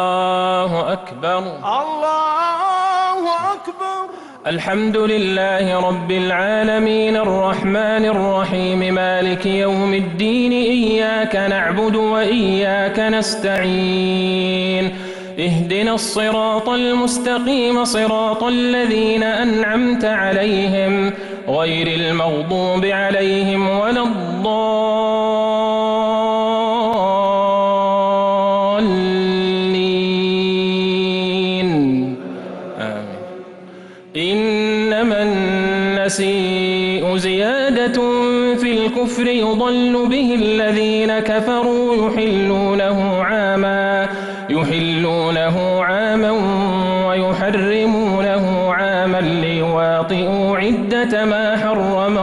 الله أكبر. الله أكبر. الحمد لله رب العالمين الرحمن الرحيم مالك يوم الدين إياك نعبد وإياك نستعين اهدنا الصراط المستقيم صراط الذين أنعمت عليهم غير المغضوب عليهم ولا الضالين آمين. إنما النسيء زيادة في الكفر يضل به الذين كفروا يحلونه عاما ويحرمونه عاما ليواطئوا عدة ما حرم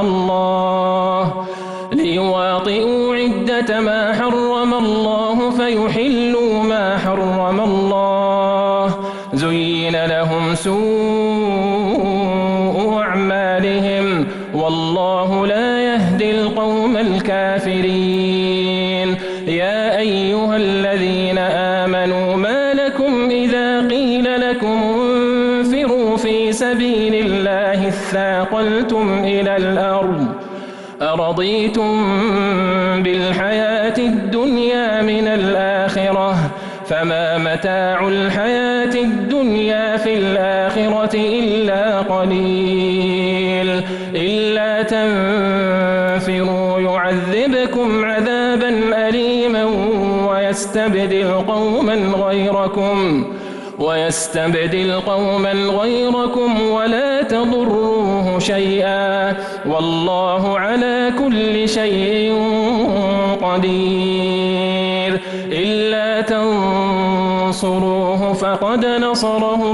الله فيحلوا ما حرم الله زين لهم سوء أعمالهم والله لا يهدي القوم الكافرين. يا أيها الذين آمنوا ما لكم إذا قيل لكم انفروا في سبيل الله اثاقلتم إلى الأرض أرضيتم بالحياة الدنيا من الآخرة فما متاع الحياة الدنيا في الآخرة إلا قليل. إلا تنفروا يعذبكم عذابا أليما ويستبدل قوما غيركم ولا تضروه شيئا والله على كل شيء قدير. إلا تنصروه فقد نصره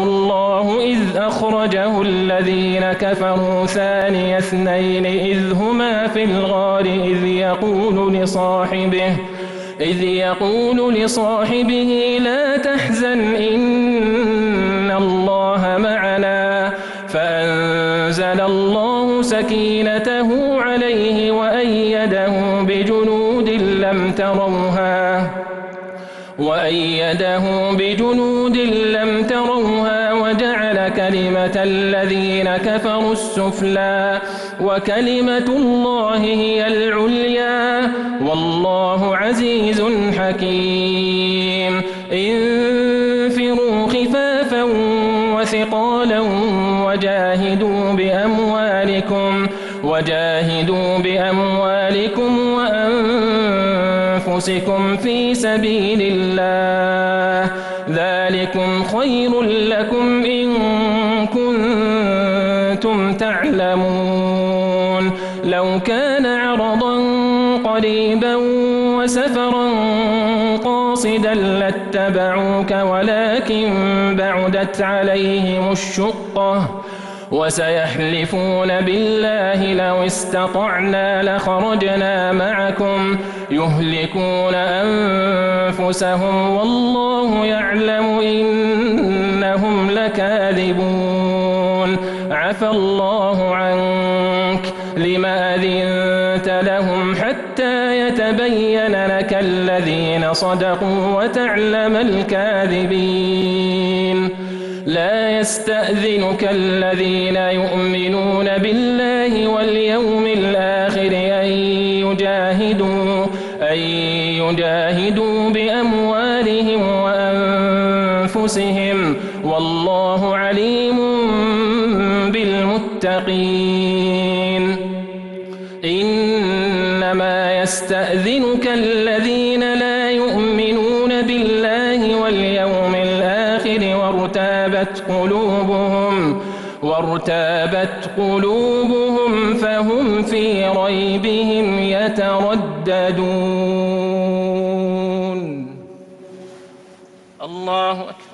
الله إذ أخرجه الذين كفروا ثاني اثنين إذ هما في الغار إذ يقول لصاحبه لا تحزن إن الله معنا فأنزل الله سكينته عليه وأيده بجنود لم تروها وجعل كلمة الذين كفروا السفلى وكلمة الله هي العليا والله عزيز حكيم. انفروا خفافا وثقالا وجاهدوا بأموالكم وأنفسكم في سبيل الله ذلكم خير لكم إن كنتم تعلمون. لو كان عرضا قريبا وسفرا قاصدا لاتبعوك ولكن بعدت عليهم الشقة وسيحلفون بالله لو استطعنا لخرجنا معكم يهلكون أنفسهم والله يعلم إنهم لكاذبون. عفى الله عنك لما أذنت لهم حتى يتبين لك الذين صدقوا وتعلم الكاذبين. لا يستأذنك الذين يؤمنون بالله واليوم الآخر أن يجاهدوا بأموالهم وأنفسهم والله عليم بالمتقين. إنما يستأذنك الذين لا يؤمنون بالله واليوم الآخر وارتابت قلوبهم فهم في ريبهم يترددون. الله أكبر.